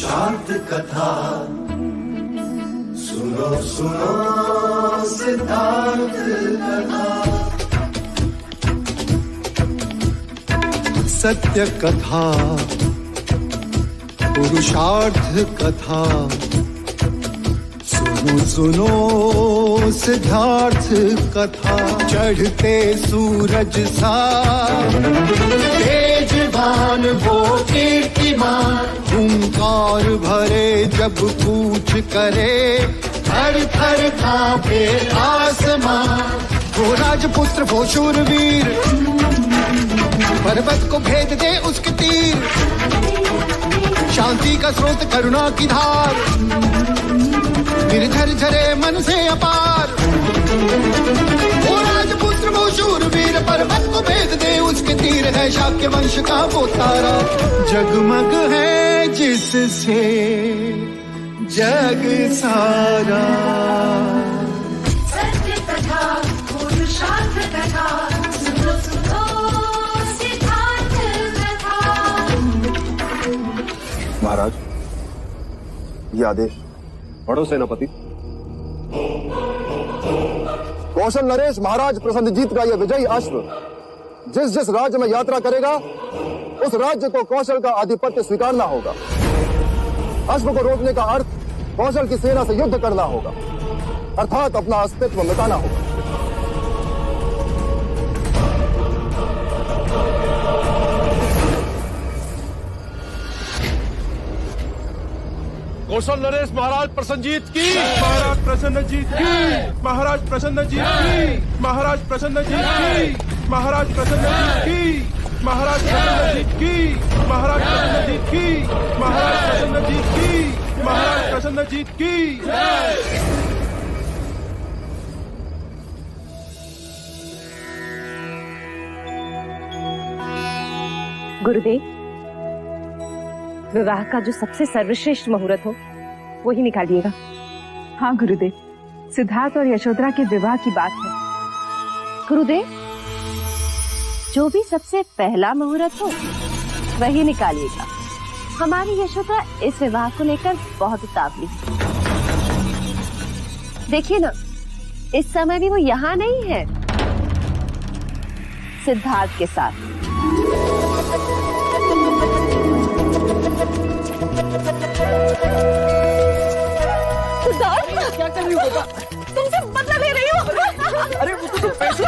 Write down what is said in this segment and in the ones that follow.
पुरुषार्थ कथा सुनो सुनो सिद्धार्थ कथा। सत्य कथा पुरुषार्थ कथा सुनो सुनो सिद्धार्थ कथा। चढ़ते सूरज सा तेजवान वो कीर्तिमान, हुंकार भरे जब कूच करे थर थर कांपे आसमान। वो राजपुत्र वो शूरवीर, पर्वत को भेद दे उसके तीर। शांति का स्रोत करुणा की धार, निर्झर झरे मन से अपार। वो राजपुत्र वो शूरवीर, पर्वत को भेद दे उसके तीर। है शाक्य वंश का वो तारा, जगमग है जिससे जग सारा। सत्य कथा पुरुषार्थ कथा सुनो सुनो सिद्धार्थ कथा। महाराज, ये आदेश पढ़ो सेनापति। कौशल नरेश महाराज प्रसन्नजीत का यह विजयी अश्व जिस जिस राज्य में यात्रा करेगा उस राज्य को कौशल का आधिपत्य स्वीकारना होगा। अश्व को रोकने का अर्थ कौशल की सेना से युद्ध करना होगा, अर्थात अपना अस्तित्व मिटाना होगा। कौशल नरेश महाराज प्रसन्नजीत की, महाराज प्रसन्नजीत की, महाराज प्रसन्नजीत की, महाराज प्रसन्नजीत की, महाराज प्रसन्नजीत की, महाराज प्रसन्नजीत की, महाराज प्रसन्नजीत की, महाराज प्रसन्नजीत की, महाराज प्रसन्नजीत की। गुरुदेव, विवाह का जो सबसे सर्वश्रेष्ठ मुहूर्त हो वही निकालिएगा। हाँ गुरुदेव, सिद्धार्थ और यशोधरा के विवाह की बात है। गुरुदेव, जो भी सबसे पहला मुहूर्त हो वही निकालिएगा। हमारी यशोधरा इस विवाह को लेकर बहुत उतावली है। देखिए ना, इस समय भी वो यहाँ नहीं है, सिद्धार्थ के साथ। क्या कर रही हो बेटा? तुमसे बदला ले रही हो। अरे वो तो पैसे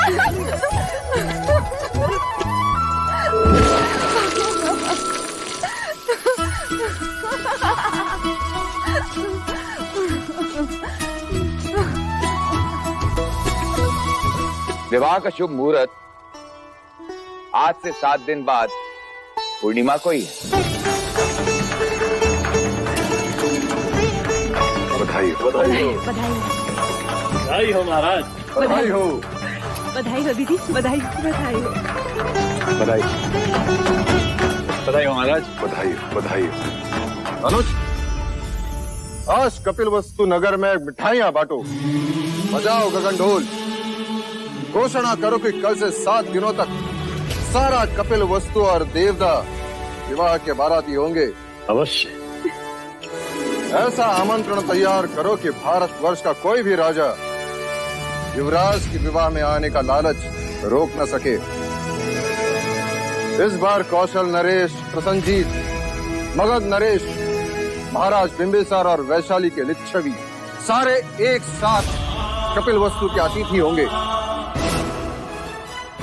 विवाह का शुभ मुहूर्त आज से 7 दिन बाद पूर्णिमा को ही है। बधाई हो, बधाई हो, बधाई हो महाराज, बधाई हो, बधाई हो दीदी, बधाई बधाई हो, बधाई बधाई हो महाराज, बधाई बधाई। अनुज, आज कपिल वस्तु नगर में मिठाइयां बांटो, बजाओ गगन ढोल, घोषणा करो कि कल से 7 दिनों तक सारा कपिल वस्तु और देवदा विवाह के बाराती होंगे। अवश्य। ऐसा आमंत्रण तैयार करो कि भारतवर्ष का कोई भी राजा युवराज के विवाह में आने का लालच रोक न सके। इस बार कौशल नरेश प्रसन्नजीत, मगध नरेश, महाराज बिंबिसार और वैशाली के लिच्छवी सारे एक साथ कपिल वस्तु के अतिथि होंगे।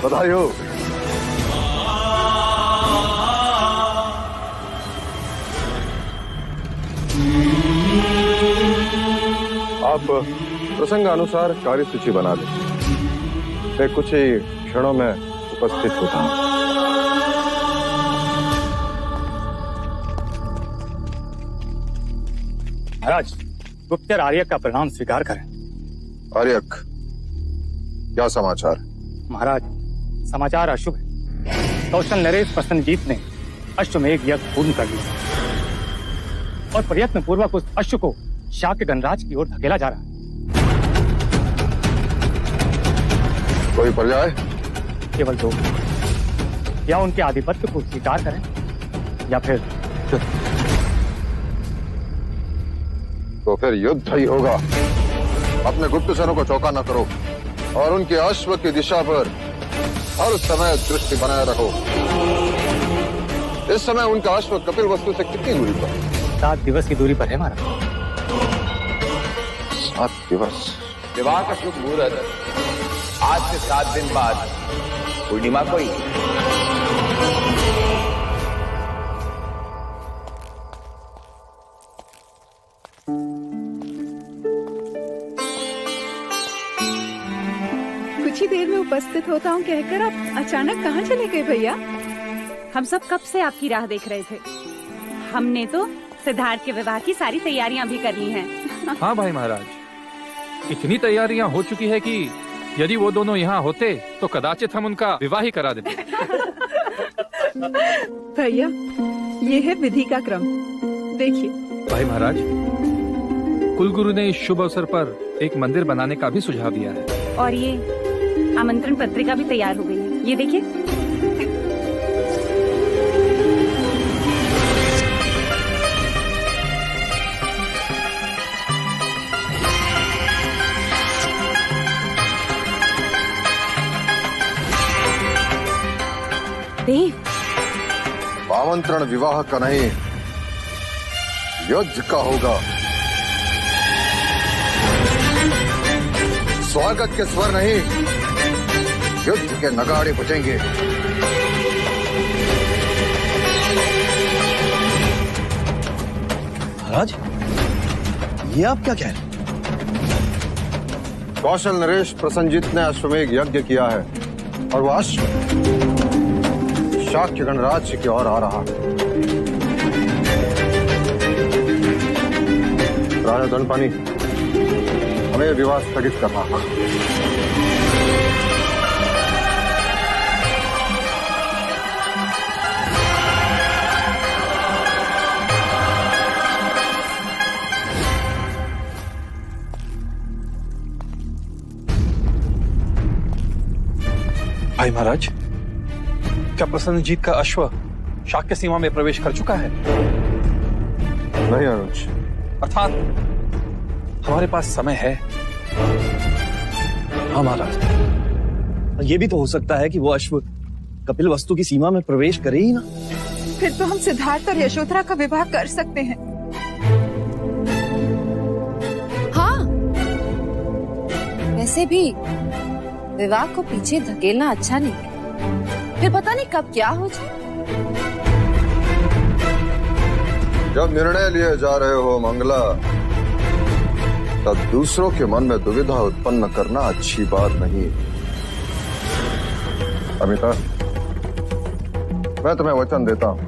बधाई हो। आप प्रसंगानुसार कार्यसूची बना दें। मैं कुछ ही क्षणों में उपस्थित होता हूँ। महाराज, गुप्तर आर्यक का प्रणाम स्वीकार करें। आर्यक, क्या समाचार? महाराज, समाचार अशुभ है। कौशल नरेश प्रसन्नजीत ने अश्वमेघ यज्ञ पूर्ण कर लिया और प्रयत्न पूर्वक उस अश्व को शाक्य गणराज की ओर धकेला जा रहा है। कोई पर्याय? केवल 2, या उनके आधिपत्य को स्वीकार करें या फिर तो फिर युद्ध ही होगा। अपने गुप्तचरों को चौका न करो और उनके अश्व की दिशा पर हर समय दृष्टि बनाए रखो। इस समय उनका अश्व कपिल वस्तु से कितनी दूरी पर? 7 दिवस की दूरी पर है महाराज। 7 दिवस। विवाह का शुभ मुहूर्त आज से 7 दिन बाद पूर्णिमा को ही। कुछ ही देर में उपस्थित होता हूँ कहकर आप अचानक कहाँ चले गए भैया? हम सब कब से आपकी राह देख रहे थे। हमने तो सिद्धार्थ के विवाह की सारी तैयारियां भी कर ली हैं। हाँ भाई महाराज, इतनी तैयारियां हो चुकी है कि यदि वो दोनों यहाँ होते तो कदाचित हम उनका विवाह ही करा देते। भैया, ये है विधि का क्रम, देखिए। भाई महाराज, कुलगुरु ने इस शुभ अवसर पर एक मंदिर बनाने का भी सुझाव दिया है। और ये आमंत्रण पत्रिका भी तैयार हो गई है, ये देखिए। देव, आमंत्रण विवाह का नहीं, युद्ध का होगा। स्वागत के स्वर नहीं, युद्ध के नगाड़े बजेंगे। महाराज, ये आप क्या कह रहे हैं? कौशल नरेश प्रसन्नजीत ने अश्वमेघ यज्ञ किया है और वह अश्व शाक्य गणराज्य की ओर आ रहा है। राजा धनपानी, हमें विवाह स्थगित करना है। भाई महाराज, क्या प्रसन्नजीत का अश्व शाक्य सीमा में प्रवेश कर चुका है? नहीं अनुज। अर्थात हमारे पास समय है। हाँ महाराज, ये भी तो हो सकता है कि वो अश्व कपिल वस्तु की सीमा में प्रवेश करे ही ना। फिर तो हम सिद्धार्थ और यशोधरा का विवाह कर सकते हैं। हाँ, वैसे भी विवाह को पीछे धकेलना अच्छा नहीं, फिर पता नहीं कब क्या हो जाए। जब निर्णय लिए जा रहे हो मंगला, तब दूसरों के मन में दुविधा उत्पन्न करना अच्छी बात नहीं। अमिता, मैं तुम्हें वचन देता हूं,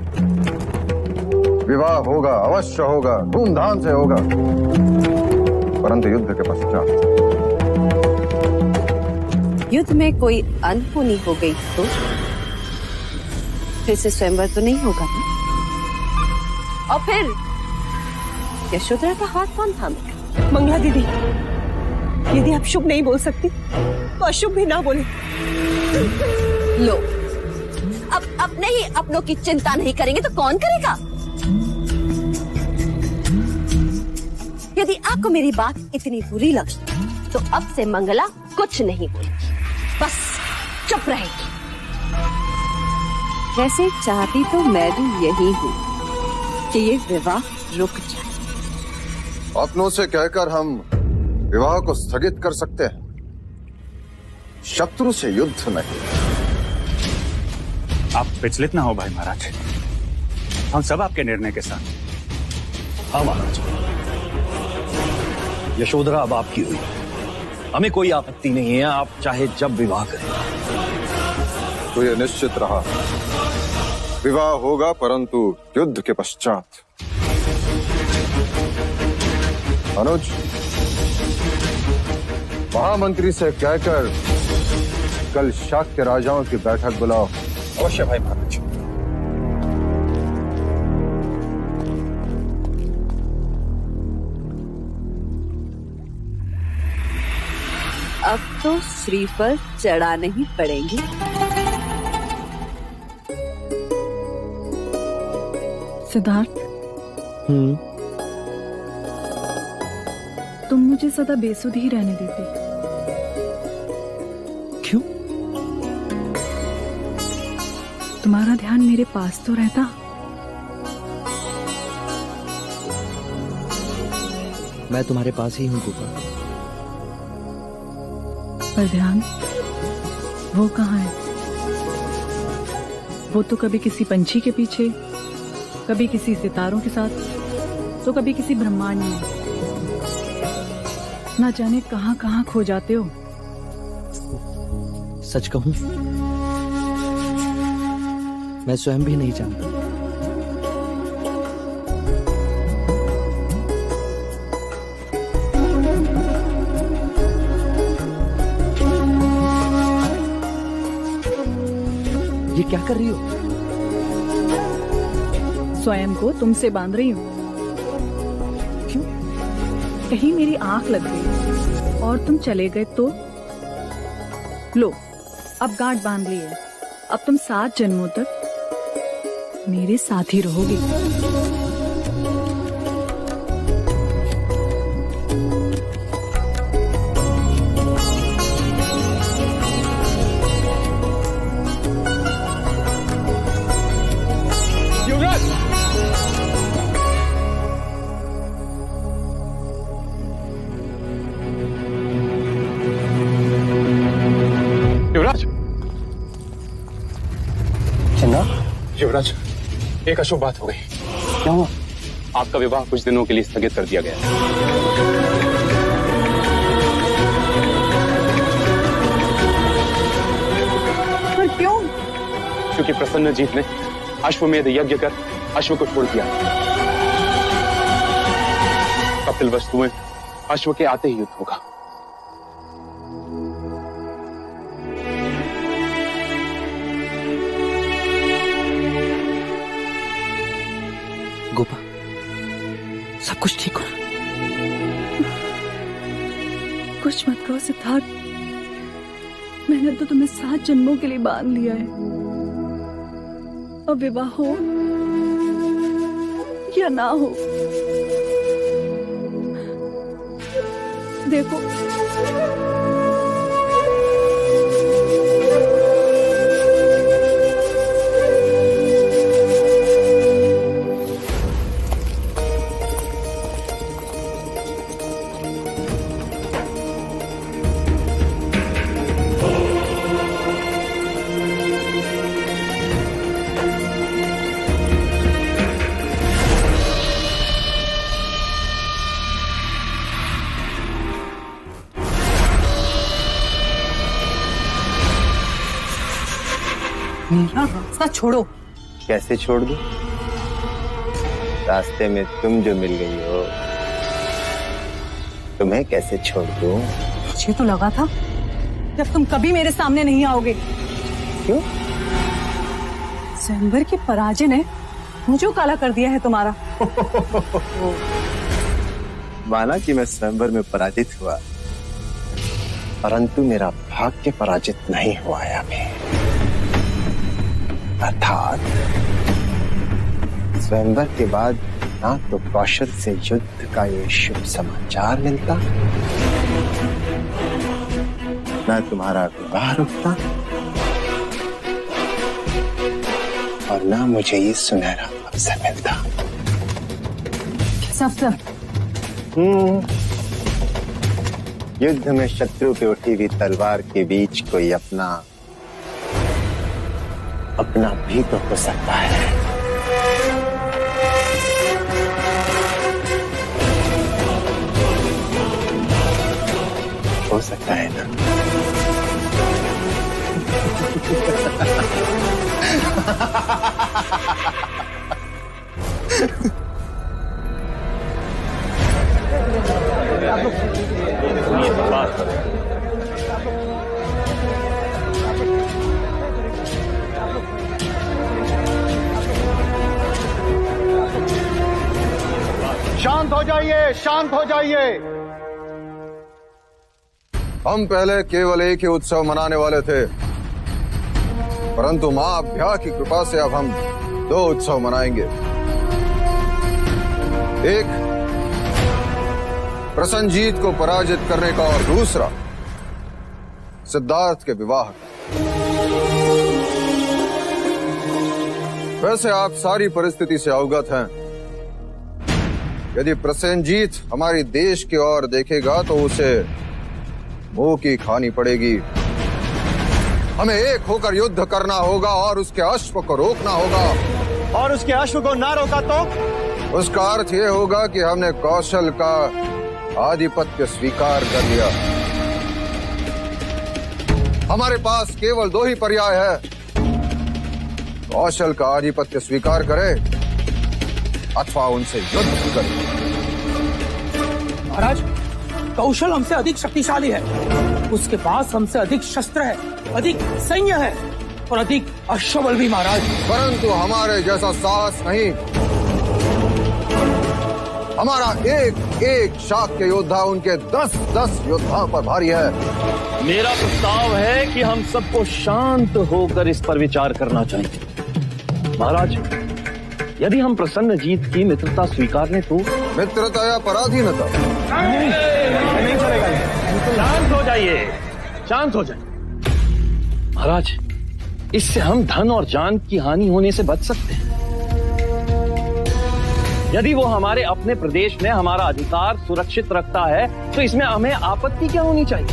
विवाह होगा, अवश्य होगा, धूमधाम से होगा, परंतु युद्ध के पश्चात। युद्ध में कोई अनहोनी हो गई तो फिर से स्वयंवर तो नहीं होगा ना? और फिर यशोधरा का हाथ कौन थामेगा? मंगला दीदी, यदि आप शुभ नहीं बोल सकती तो अशुभ भी ना बोले। लो, अब अपने ही अपनों की चिंता नहीं करेंगे तो कौन करेगा? यदि आपको मेरी बात इतनी बुरी लगी तो अब से मंगला कुछ नहीं बोलेगी, बस चुप रहेगी। वैसे चाहती तो मैं भी यही हूँ कि ये विवाह रुक जाए। अपनों से कहकर हम विवाह को स्थगित कर सकते हैं, शत्रु से युद्ध नहीं। आप विचलित ना हो भाई महाराज, हम सब आपके निर्णय के साथ। हाँ महाराज, यशोधरा अब आपकी हुई, हमें कोई आपत्ति नहीं है। आप चाहे जब विवाह करें। तो ये निश्चित रहा, विवाह होगा परंतु युद्ध के पश्चात। अनुज, महामंत्री से कहकर कल शाक्य राजाओं की बैठक बुलाओ। अवश्य भाई महाराज। अब तो श्रीफल चढ़ाने ही पड़ेंगे। सिद्धार्थ, तुम मुझे सदा बेसुध ही रहने देते। क्यों? तुम्हारा ध्यान मेरे पास तो रहता। मैं तुम्हारे पास ही हूँ गोपा। पर ध्यान वो कहाँ है? वो तो कभी किसी पंछी के पीछे, कभी किसी सितारों के साथ, तो कभी किसी ब्रह्मांड में। ना जाने कहाँ कहाँ खो जाते हो। सच कहूं, मैं स्वयं भी नहीं जानता। ये क्या कर रही हो? स्वयं को तुमसे बांध रही हूँ। क्यों? कहीं मेरी आंख लग गई और तुम चले गए तो? लो, अब गांठ बांध ली है। अब तुम 7 जन्मों तक मेरे साथ ही रहोगी। युवराज, एक अशुभ बात हो गई। क्या हुआ? आपका विवाह कुछ दिनों के लिए स्थगित कर दिया गया है। पर क्यों? क्योंकि प्रसन्नजीत ने अश्वमेध यज्ञ कर अश्व को छोड़ दिया। कपिल वस्तु में अश्व के आते ही युद्ध होगा। गोपा, सब कुछ ठीक हो? कुछ मत कहो सिद्धार्थ। मैंने तो तुम्हें 7 जन्मों के लिए बांध लिया है। अब विवाह हो या ना हो, देखो मेरा रास्ता छोड़ो। कैसे छोड़ दूं? रास्ते में तुम जो मिल गई हो, तुम्हें कैसे छोड़ दूं? मुझे तो लगा था जब तुम कभी मेरे सामने नहीं आओगे। क्यों? स्वयंवर की पराजय ने मुझे काला कर दिया है तुम्हारा। माना कि मैं स्वयंवर में पराजित हुआ, परंतु मेरा भाग्य पराजित नहीं हुआ है अभी। अर्थात स्वयंवर के बाद ना तो कौशल से युद्ध का ये शुभ समाचार मिलता, ना तुम्हारा विवाह रुकता, और ना मुझे ये सुनहरा अवसर मिलता। किस अवसर? युद्ध में शत्रु पे उठी हुई तलवार के बीच कोई अपना भी तो हो सकता है। हो सकता है ना? शांत हो जाइए, शांत हो जाइए। हम पहले केवल एक ही उत्सव मनाने वाले थे, परंतु मां अभ्या की कृपा से अब हम 2 उत्सव मनाएंगे। एक प्रसन्नजीत को पराजित करने का और दूसरा सिद्धार्थ के विवाह का। वैसे आप सारी परिस्थिति से अवगत हैं। यदि प्रसेनजीत हमारी देश की ओर देखेगा तो उसे मुंह की खानी पड़ेगी। हमें एक होकर युद्ध करना होगा और उसके अश्व को रोकना होगा। और उसके अश्व को ना रोका तो उसका अर्थ यह होगा कि हमने कौशल का आधिपत्य स्वीकार कर लिया। हमारे पास केवल दो ही पर्याय है, कौशल का आधिपत्य स्वीकार करें अथवा उनसे युद्ध करें। महाराज, कौशल हमसे अधिक शक्तिशाली है, उसके पास हमसे अधिक शस्त्र है, अधिक सैन्य है और अधिक अश्वबल भी महाराज। परंतु हमारे जैसा साहस नहीं। हमारा एक एक शाक्य योद्धा उनके 10-10 योद्धाओं पर भारी है। मेरा प्रस्ताव है कि हम सबको शांत होकर इस पर विचार करना चाहिए। महाराज, यदि हम प्रसन्नजीत की मित्रता स्वीकार लें तो? मित्रता या पराधीनता? नहीं चलेगा। शांत हो जाइए, शांत हो जाइए। महाराज, इससे हम धन और जान की हानि होने से बच सकते हैं। यदि वो हमारे अपने प्रदेश में हमारा अधिकार सुरक्षित रखता है तो इसमें हमें आपत्ति क्या होनी चाहिए?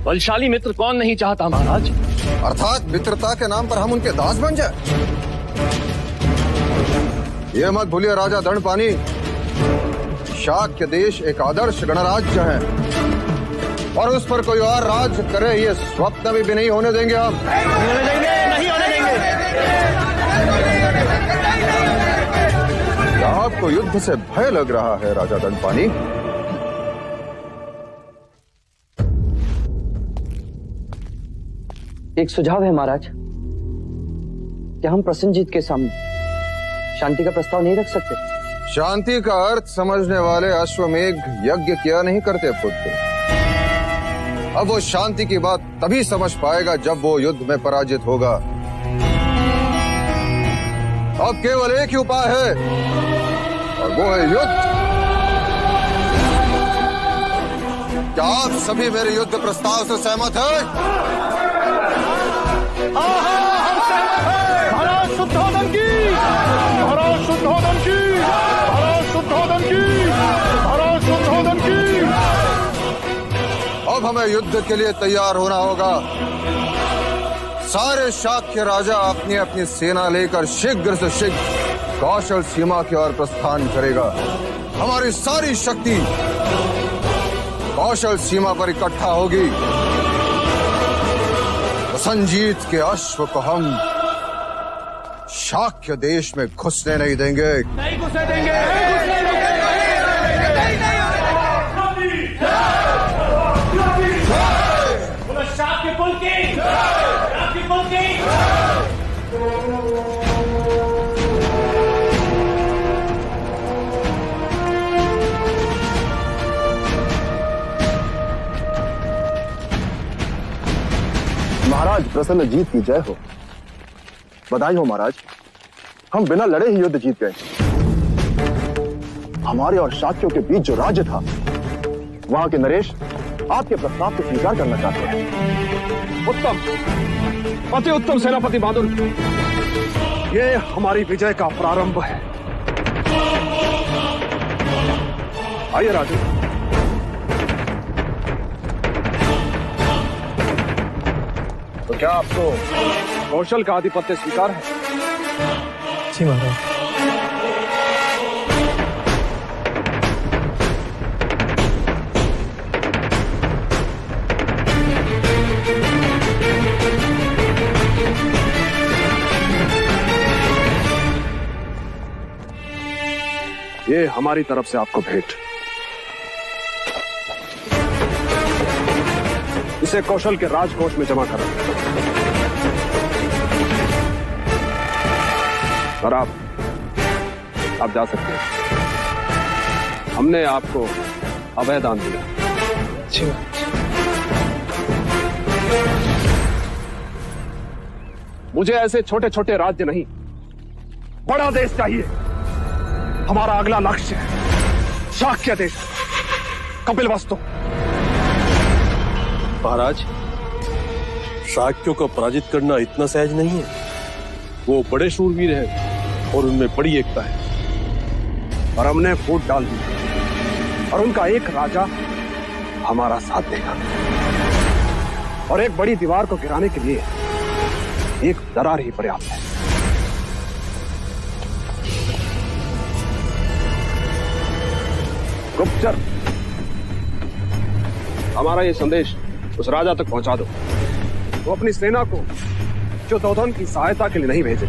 बलशाली मित्र कौन नहीं चाहता महाराज? अर्थात मित्रता के नाम पर हम उनके दास बन जाए? ये मत भूलिए राजा दंडपानी, शाक्य देश एक आदर्श गणराज्य है और उस पर कोई और राज्य करे ये स्वप्न भी नहीं होने देंगे हम। नहीं होने देंगे। क्या आपको युद्ध से भय लग रहा है राजा दंडपानी? एक सुझाव है महाराज, क्या हम प्रसन्नजीत के सामने शांति का प्रस्ताव नहीं रख सकते? शांति का अर्थ समझने वाले अश्वमेघ यज्ञ किया नहीं करते पुत्र। अब वो शांति की बात तभी समझ पाएगा जब वो युद्ध में पराजित होगा। अब केवल एक ही उपाय है और वो है युद्ध। क्या आप सभी मेरे युद्ध प्रस्ताव से सहमत हैं? हम सहमत हैं। महाराज शुद्धोधन की, महाराज शुद्धोधन की, महाराज शुद्धोधन की, महाराज शुद्धोधन की। अब हमें युद्ध के लिए तैयार होना होगा। सारे शाक्य राजा अपनी अपनी सेना लेकर शीघ्र से शीघ्र कौशल सीमा की ओर प्रस्थान करेगा। हमारी सारी शक्ति कौशल सीमा पर इकट्ठा होगी। प्रसन्नजीत के अश्व को हम शाक्य देश में घुसने नहीं देंगे। नहीं घुसने देंगे। शाक्य कुल की, शाक्य कुल की। महाराज प्रसन्नजीत की जय हो। बधाई हो महाराज, हम बिना लड़े ही युद्ध जीत गए। हमारे और शाक्यों के बीच जो राज्य था, वहां के नरेश आपके प्रस्ताव को स्वीकार करना चाहते हैं। उत्तम, अति उत्तम सेनापति बहादुर, ये हमारी विजय का प्रारंभ है। आइए राजू। तो क्या आपको कौशल का आधिपत्य स्वीकार है? जी महाराज। ये हमारी तरफ से आपको भेंट। इसे कौशल के राजकोष में जमा करा और आप जा सकते हैं। हमने आपको अभय दान दिया। मुझे ऐसे छोटे छोटे राज्य नहीं, बड़ा देश चाहिए। हमारा अगला लक्ष्य शाक्य देश कपिलवस्तु। महाराज, शाक्यों को पराजित करना इतना सहज नहीं है। वो बड़े शूरवीर हैं और उनमें बड़ी एकता है। और हमने फूट डाल दी और उनका एक राजा हमारा साथ देगा। और एक बड़ी दीवार को गिराने के लिए एक दरार ही पर्याप्त है। गुप्तचर, हमारा ये संदेश उस राजा तक पहुंचा दो। वो अपनी सेना को जो दुर्योधन की सहायता के लिए नहीं भेजे,